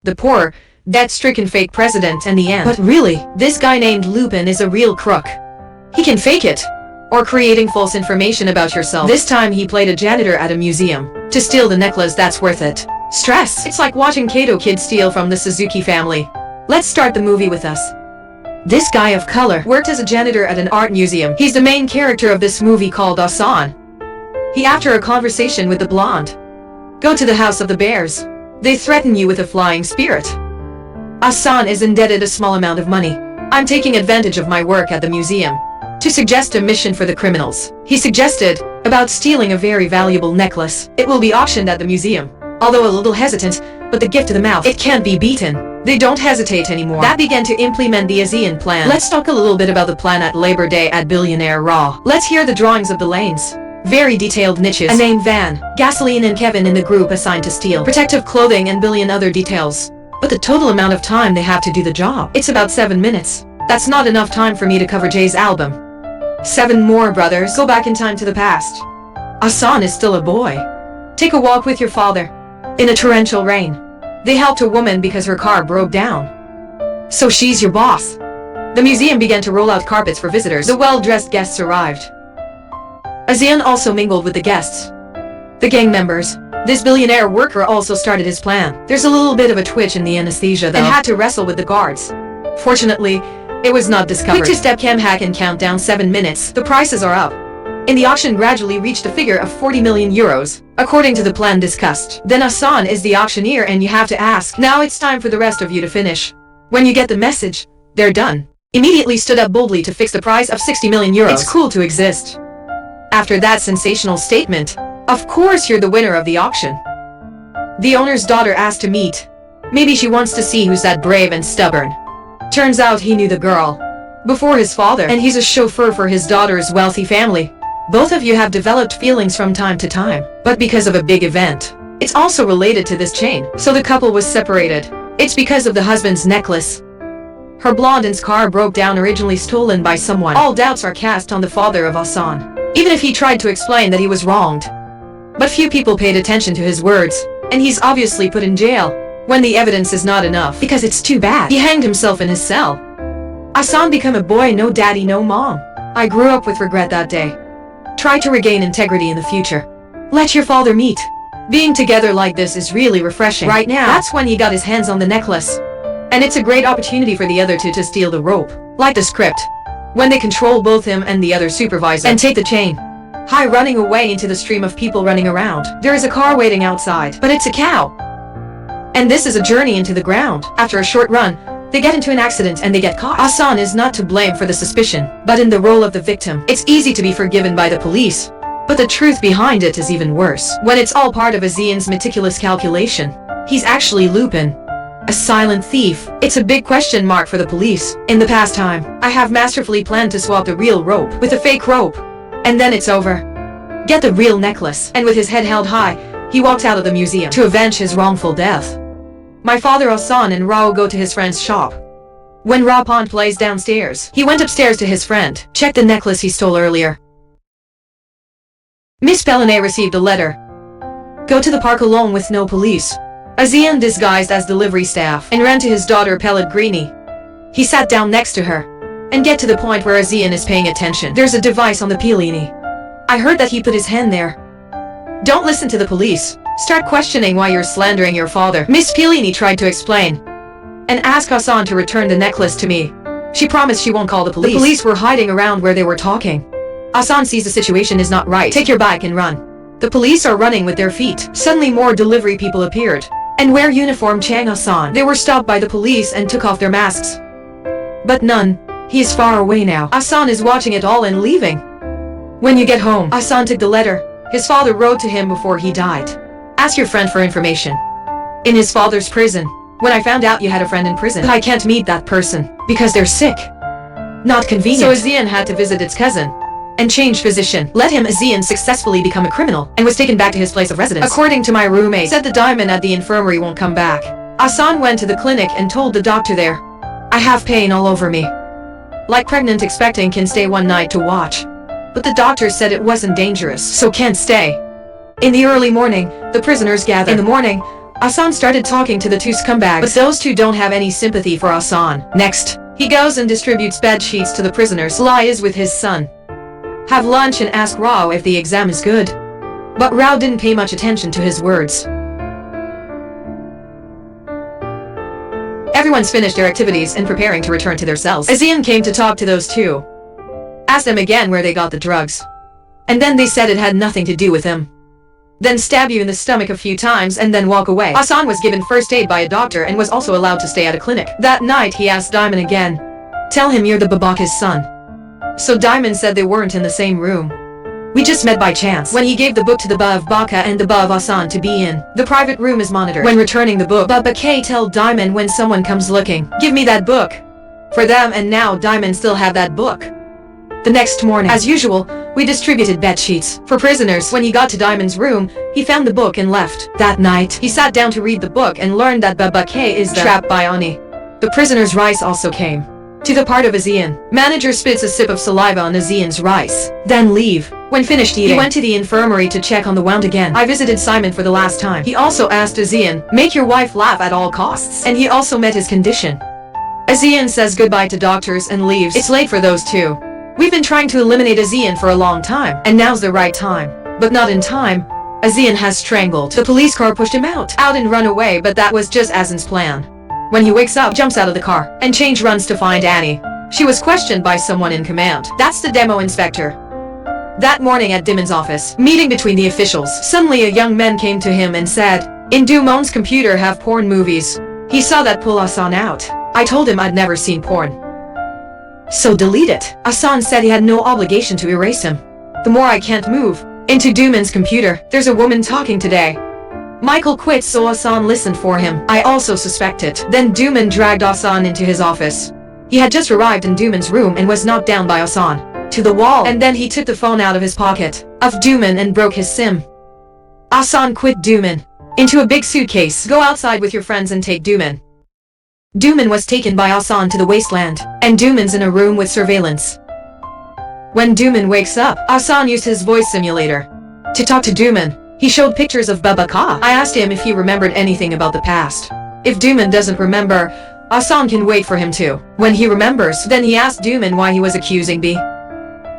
the poor, debt-stricken fake president and the end. But really, this guy named Lupin is a real crook. He can fake it, or creating false information about yourself. This time he played a janitor at a museum to steal the necklace that's worth it. Stress. It's like watching Kato Kid steal from the Suzuki family. Let's start the movie with us. This guy of color worked as a janitor at an art museum. He's the main character of this movie called Asan. He, after a conversation with the blonde, go to the house of the bears. They threaten you with a flying spirit. Asan is indebted a small amount of money. I'm taking advantage of my work at the museum to suggest a mission for the criminals. He suggested about stealing a very valuable necklace. It will be auctioned at the museum. Although a little hesitant, but the gift to the mouth, it can't be beaten. They don't hesitate anymore. That began to implement the ASEAN plan. Let's talk a little bit about the plan at Labor Day at Billionaire Raw. Let's hear the drawings of the lanes. Very detailed niches. A named Van, Gasoline and Kevin in the group assigned to steal. Protective clothing and billion other details. But the total amount of time they have to do the job, it's about 7 minutes. That's not enough time for me to cover Jay's album. 7 more, brothers. Go back in time to the past. Asan is still a boy. Take a walk with your father. In a torrential rain. They helped a woman because her car broke down. So she's your boss. The museum began to roll out carpets for visitors. The well-dressed guests arrived. ASEAN also mingled with the guests. The gang members. This billionaire worker also started his plan. There's a little bit of a twitch in the anesthesia though, and had to wrestle with the guards. Fortunately, it was not discovered. Quick to-step cam hack and count down 7 minutes. The prices are up. In the auction gradually reached a figure of 40 million euros, according to the plan discussed. Then Asan is the auctioneer and you have to ask, now it's time for the rest of you to finish. When you get the message, they're done. Immediately stood up boldly to fix the price of 60 million euros. It's cool to exist. After that sensational statement, of course you're the winner of the auction. The owner's daughter asked to meet. Maybe she wants to see who's that brave and stubborn. Turns out he knew the girl before his father, and he's a chauffeur for his daughter's wealthy family. Both of you have developed feelings from time to time, but because of a big event. It's also related to this chain, so the couple was separated. It's because of the husband's necklace. Her blonde's car broke down, originally stolen by someone. All doubts are cast on the father of Asan, even if he tried to explain that he was wronged. But few people paid attention to his words, and he's obviously put in jail when the evidence is not enough, because it's too bad. He hanged himself in his cell. Asan became a boy, no daddy, no mom. I grew up with regret that day. Try to regain integrity in the future. Let your father meet. Being together like this is really refreshing. Right now, that's when he got his hands on the necklace. And it's a great opportunity for the other two to steal the rope. Like the script. When they control both him and the other supervisor and take the chain. High running away into the stream of people running around. There is a car waiting outside, but it's a cow. And this is a journey into the ground. After a short run, they get into an accident and they get caught. Asan is not to blame for the suspicion, but in the role of the victim. It's easy to be forgiven by the police, but the truth behind it is even worse. When it's all part of ASEAN's meticulous calculation, he's actually Lupin, a silent thief. It's a big question mark for the police. In the past time, I have masterfully planned to swap the real rope with a fake rope, and then it's over. Get the real necklace. And with his head held high, he walked out of the museum to avenge his wrongful death. My father Asan and Rao go to his friend's shop. When Rapon plays downstairs, he went upstairs to his friend, checked the necklace he stole earlier. Miss Pellinet received a letter. Go to the park alone with no police. ASEAN disguised as delivery staff and ran to his daughter Pellegrini. He sat down next to her and get to the point where ASEAN is paying attention. There's a device on the Pellini. I heard that he put his hand there. Don't listen to the police. Start questioning why you're slandering your father. Miss Pellini tried to explain and ask Asan to return the necklace to me. She promised she won't call the police. The police were hiding around where they were talking. Asan sees the situation is not right. Take your bike and run. The police are running with their feet. Suddenly more delivery people appeared and wear uniform Chang Asan. They were stopped by the police and took off their masks. But none. He is far away now. Asan is watching it all and leaving. When you get home, Asan took the letter his father wrote to him before he died. Ask your friend for information. In his father's prison. When I found out you had a friend in prison, but I can't meet that person because they're sick. Not convenient. So ASEAN had to visit its cousin and change position. Let him ASEAN successfully become a criminal and was taken back to his place of residence. According to my roommate, said the diamond at the infirmary won't come back. Asan went to the clinic and told the doctor there, I have pain all over me. Like pregnant expecting can stay one night to watch. But the doctor said it wasn't dangerous, so can't stay. In the early morning, the prisoners gather. In the morning, Hassan started talking to the two scumbags, but those two don't have any sympathy for Hassan. Next, he goes and distributes bed sheets to the prisoners. Lie is with his son. Have lunch and ask Rao if the exam is good. But Rao didn't pay much attention to his words. Everyone's finished their activities and preparing to return to their cells. Azian came to talk to those two. Asked them again where they got the drugs. And then they said it had nothing to do with him. Then stab you in the stomach a few times and then walk away. Hassan was given first aid by a doctor and was also allowed to stay at a clinic. That night he asked Diamond again, "Tell him you're the Babaka's son." So Diamond said they weren't in the same room. "We just met by chance." When he gave the book to the Babaka and the Hassan to be in, the private room is monitored. When returning the book, Babaka tell Diamond when someone comes looking, "Give me that book." For them, and now Diamond still have that book. The next morning, as usual, we distributed bed sheets for prisoners. When he got to Diamond's room, he found the book and left. That night, he sat down to read the book and learned that Babaka is trapped by Ani. The prisoner's rice also came to the part of Azian. Manager spits a sip of saliva on Azian's rice, then leave. When finished eating, he went to the infirmary to check on the wound again. I visited Simon for the last time. He also asked Azian, "Make your wife laugh at all costs." And he also met his condition. Azian says goodbye to doctors and leaves. It's late for those two. We've been trying to eliminate Azian for a long time, and now's the right time. But not in time. Azian has strangled. The police car pushed him out and run away, but that was just Azin's plan. When he wakes up, jumps out of the car, and Change runs to find Annie. She was questioned by someone in command. That's the demo inspector. That morning at Dimon's office, meeting between the officials, suddenly a young man came to him and said, "In Dumon's computer have porn movies." He saw that pull Hassan out. I told him I'd never seen porn. So delete it. Hassan said he had no obligation to erase him. The more I can't move. Into Dumon's computer, there's a woman talking today. Michael quit so Hassan listened for him. I also suspect it. Then Dumon dragged Hassan into his office. He had just arrived in Dumon's room and was knocked down by Hassan to the wall, and then he took the phone out of his pocket of Dumon and broke his SIM. Hassan quit Dumon into a big suitcase. Go outside with your friends and take Dumon. Dumon was taken by Hassan to the wasteland, and Dumon's in a room with surveillance. When Dumon wakes up, Hassan used his voice simulator to talk to Dumon. He showed pictures of Babaka. I asked him if he remembered anything about the past. If Dumon doesn't remember, Hassan can wait for him to. When he remembers, then he asked Dumon why he was accusing B.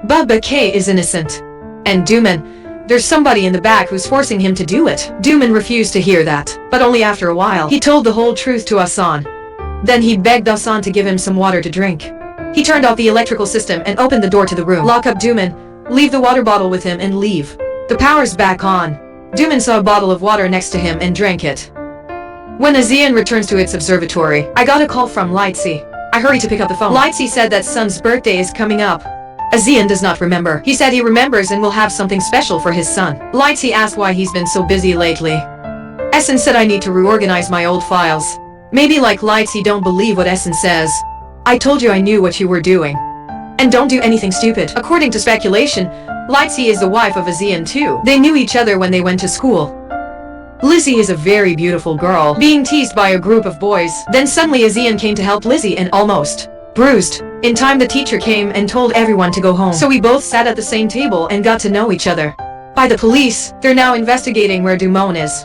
Babaka is innocent. And Dumon, there's somebody in the back who's forcing him to do it. Dumon refused to hear that, but only after a while. He told the whole truth to Hassan. Then he begged Hassan to give him some water to drink. He turned off the electrical system and opened the door to the room. Lock up Dumon, leave the water bottle with him and leave. The power's back on. Dumon saw a bottle of water next to him and drank it. When Azian returns to its observatory, I got a call from Lightsey. I hurried to pick up the phone. Lightsey said that Sun's birthday is coming up. Azian does not remember. He said he remembers and will have something special for his son. Lightsey asked why he's been so busy lately. Essen said I need to reorganize my old files. Maybe like Lightsey don't believe what Essen says. I told you I knew what you were doing. And don't do anything stupid. According to speculation, Lightsey is the wife of Azian too. They knew each other when they went to school. Lizzie is a very beautiful girl, being teased by a group of boys. Then suddenly Azian came to help Lizzie and almost bruised. In time the teacher came and told everyone to go home. So we both sat at the same table and got to know each other. By the police, they're now investigating where Dumon is.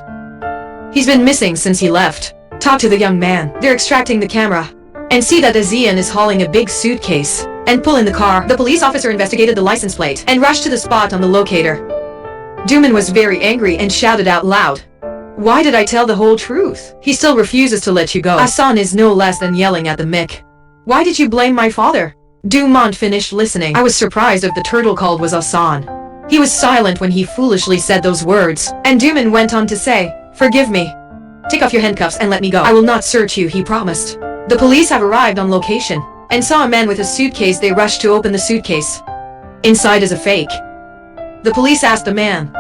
He's been missing since he left. Talk to the young man. They're extracting the camera and see that Azian is hauling a big suitcase and pull in the car. The police officer investigated the license plate and rushed to the spot on the locator. Dumon was very angry and shouted out loud, "Why did I tell the whole truth?" He still refuses to let you go. Hassan is no less than yelling at the mic. "Why did you blame my father?" Dumont finished listening. I was surprised if the turtle called was Hassan. He was silent when he foolishly said those words, and Dumont went on to say, "Forgive me. Take off your handcuffs and let me go. I will not search you," he promised. The police have arrived on location and saw a man with a suitcase. They rushed to open the suitcase. Inside is a fake. The police asked the man.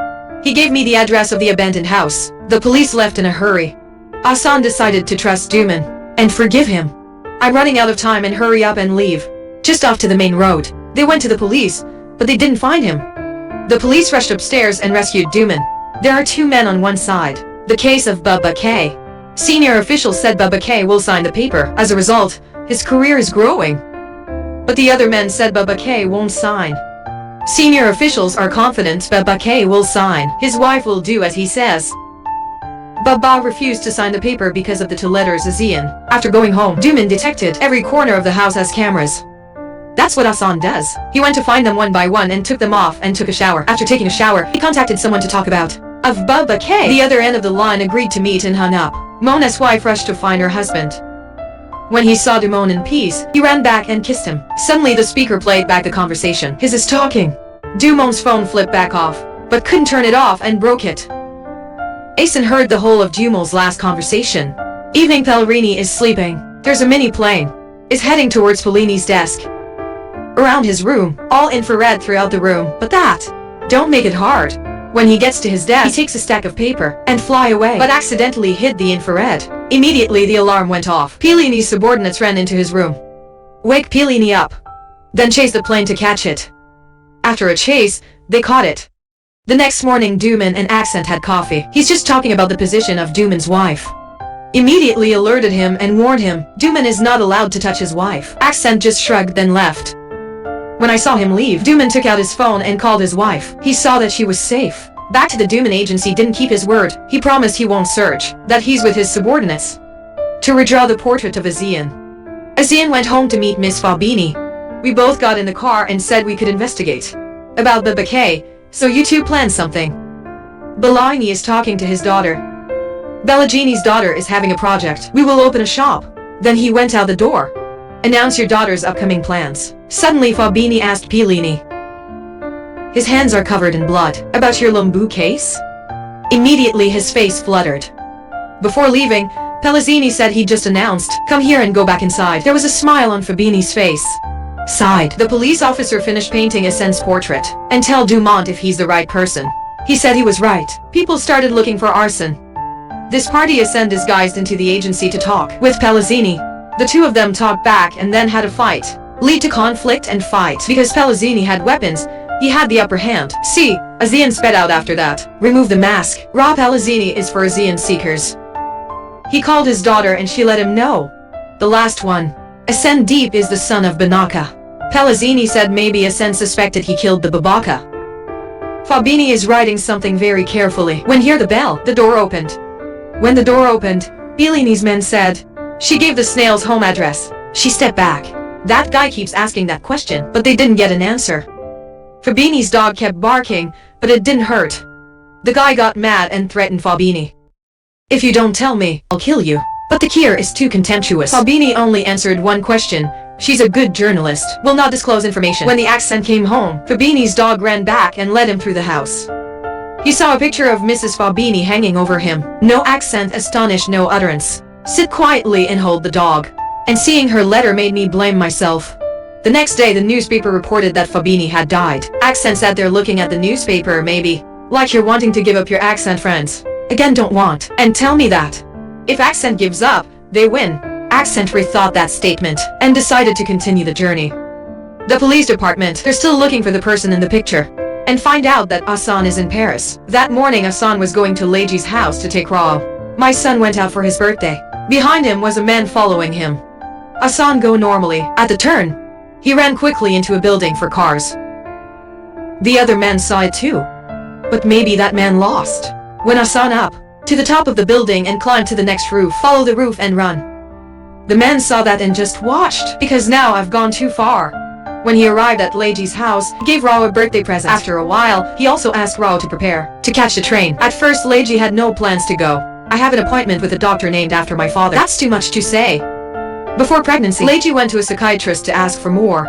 He gave me the address of the abandoned house. The police left in a hurry. Hassan decided to trust Dumon and forgive him. I'm running out of time and hurry up and leave. Just off to the main road. They went to the police, but they didn't find him. The police rushed upstairs and rescued Dumon. There are two men on one side. The case of Babaka. Senior officials said Babaka will sign the paper. As a result, his career is growing. But the other men said Babaka won't sign. Senior officials are confident Babaka will sign. His wife will do as he says. Baba refused to sign the paper because of the two letters Azian. After going home, Duman detected every corner of the house has cameras. That's what Hassan does. He went to find them one by one and took them off and took a shower. After taking a shower, he contacted someone to talk about. Of Baba K. The other end of the line agreed to meet and hung up. Mona's wife rushed to find her husband. When he saw Dumon in peace, he ran back and kissed him. Suddenly the speaker played back the conversation. His is talking. Dumon's phone flipped back off, but couldn't turn it off and broke it. Asen heard the whole of Dumon's last conversation. Evening Pellegrini is sleeping. There's a mini plane. Is heading towards Fellini's desk. Around his room, all infrared throughout the room, but that don't make it hard. When he gets to his desk, he takes a stack of paper and fly away, but accidentally hit the infrared. Immediately the alarm went off. Pellini's subordinates ran into his room. Wake Pellini up. Then chase the plane to catch it. After a chase, they caught it. The next morning Duman and Accent had coffee. He's just talking about the position of Duman's wife. Immediately alerted him and warned him, Duman is not allowed to touch his wife. Accent just shrugged then left. When I saw him leave, Duman took out his phone and called his wife. He saw that she was safe. Back to the Duman agency didn't keep his word. He promised he won't search, that he's with his subordinates. To redraw the portrait of Azian. Azian went home to meet Miss Fabini. We both got in the car and said we could investigate. About the bouquet, so you two planned something. Bellini is talking to his daughter. Bellagini's daughter is having a project. We will open a shop. Then he went out the door. Announce your daughter's upcoming plans. Suddenly Fabini asked Pellini. His hands are covered in blood. About your Lumbu case? Immediately his face fluttered. Before leaving, Pellegrini said he just announced, come here and go back inside. There was a smile on Fabini's face. Sighed. The police officer finished painting Assen's portrait. And tell Dumont if he's the right person. He said he was right. People started looking for arson. This party Assen disguised into the agency to talk with Pellegrini. The two of them talked back and then had a fight. Lead to conflict and fight. Because Pellegrini had weapons, he had the upper hand. See, Azian sped out after that. Remove the mask. Ra Pellegrini is for Azian seekers. He called his daughter and she let him know. The last one. Assen Deep is the son of Banaka. Pellegrini said maybe Assen suspected he killed the Babaka. Fabini is writing something very carefully. When hear the bell, the door opened. When the door opened, Bellini's men said, she gave the snail's home address. She stepped back. That guy keeps asking that question, but they didn't get an answer. Fabini's dog kept barking, but it didn't hurt. The guy got mad and threatened Fabini. If you don't tell me, I'll kill you. But the Kier is too contemptuous. Fabini only answered one question. She's a good journalist, will not disclose information. When the accent came home, Fabini's dog ran back and led him through the house. He saw a picture of Mrs. Fabini hanging over him. No accent, astonished, no utterance. Sit quietly and hold the dog. And seeing her letter made me blame myself. The next day the newspaper reported that Fabini had died. Accent sat there looking at the newspaper, maybe. Like you're wanting to give up your accent friends. Again, don't want. And tell me that. If accent gives up, they win. Accent rethought that statement and decided to continue the journey. The police department, they're still looking for the person in the picture. And find out that Hassan is in Paris. That morning Hassan was going to Leji's house to take Rao. My son went out for his birthday. Behind him was a man following him. Hassan go normally. At the turn, he ran quickly into a building for cars. The other man saw it too. But maybe that man lost. When Hassan up to the top of the building and climbed to the next roof, follow the roof and run. The man saw that and just watched, because now I've gone too far. When he arrived at Leji's house, he gave Rao a birthday present. After a while, he also asked Rao to prepare to catch the train. At first Leji had no plans to go. I have an appointment with a doctor named after my father. That's too much to say. Before pregnancy, Leji went to a psychiatrist to ask for more.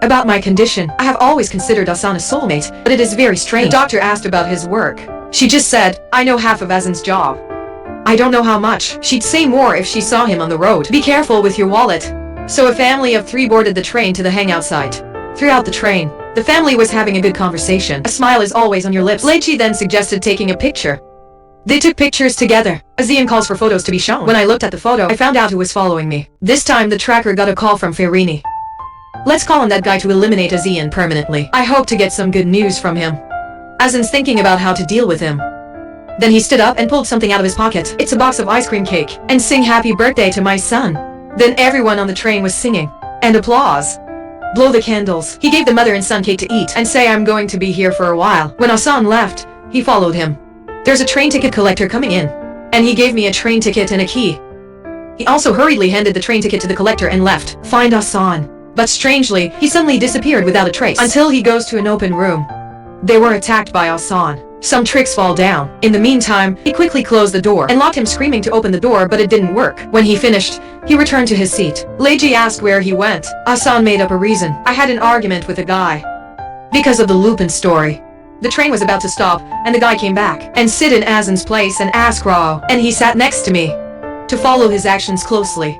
About my condition, I have always considered Hassan a soulmate, but it is very strange. The doctor asked about his work. She just said, I know half of Hassan's job. I don't know how much. She'd say more if she saw him on the road. Be careful with your wallet. So a family of 3 boarded the train to the hangout site. Throughout the train, the family was having a good conversation. A smile is always on your lips. Leji then suggested taking a picture. They took pictures together. Azian calls for photos to be shown. When I looked at the photo, I found out who was following me. This time the tracker got a call from Ferrini. Let's call on that guy to eliminate Azian permanently. I hope to get some good news from him. Azan's thinking about how to deal with him. Then he stood up and pulled something out of his pocket. It's a box of ice cream cake. And sing happy birthday to my son. Then everyone on the train was singing. And applause. Blow the candles. He gave the mother and son cake to eat and say I'm going to be here for a while. When Hassan left, he followed him. There's a train ticket collector coming in. and he gave me a train ticket and a key. He also hurriedly handed the train ticket to the collector and left. Find Hassan. But strangely, he suddenly disappeared without a trace until he goes to an open room. They were attacked by Hassan. Some tricks fall down. In the meantime, he quickly closed the door and locked him, screaming to open the door, but it didn't work. When he finished, he returned to his seat. Leiji asked where he went. Hassan made up a reason. I had an argument with a guy. Because of the Lupin story. The train was about to stop, and the guy came back and sit in Azan's place and ask Rao, and he sat next to me to follow his actions closely.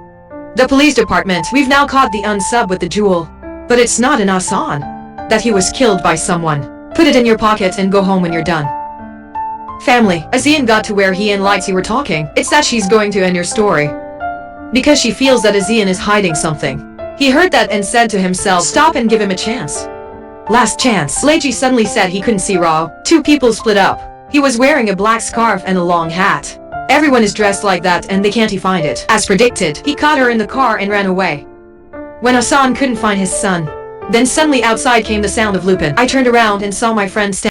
The police department, we've now caught the unsub with the jewel. But it's not an Hassan. That he was killed by someone. Put it in your pocket and go home when you're done. Family, Azian got to where he and Lightsy were talking. It's that she's going to end your story. Because she feels that Azian is hiding something. He heard that and said to himself, stop and give him a chance. Last chance. Leiji suddenly said he couldn't see Rao. Two people split up. He was wearing a black scarf and a long hat. Everyone is dressed like that and they can't find it. As predicted, he caught her in the car and ran away. When Hassan couldn't find his son, then suddenly outside came the sound of Lupin. I turned around and saw my friend standing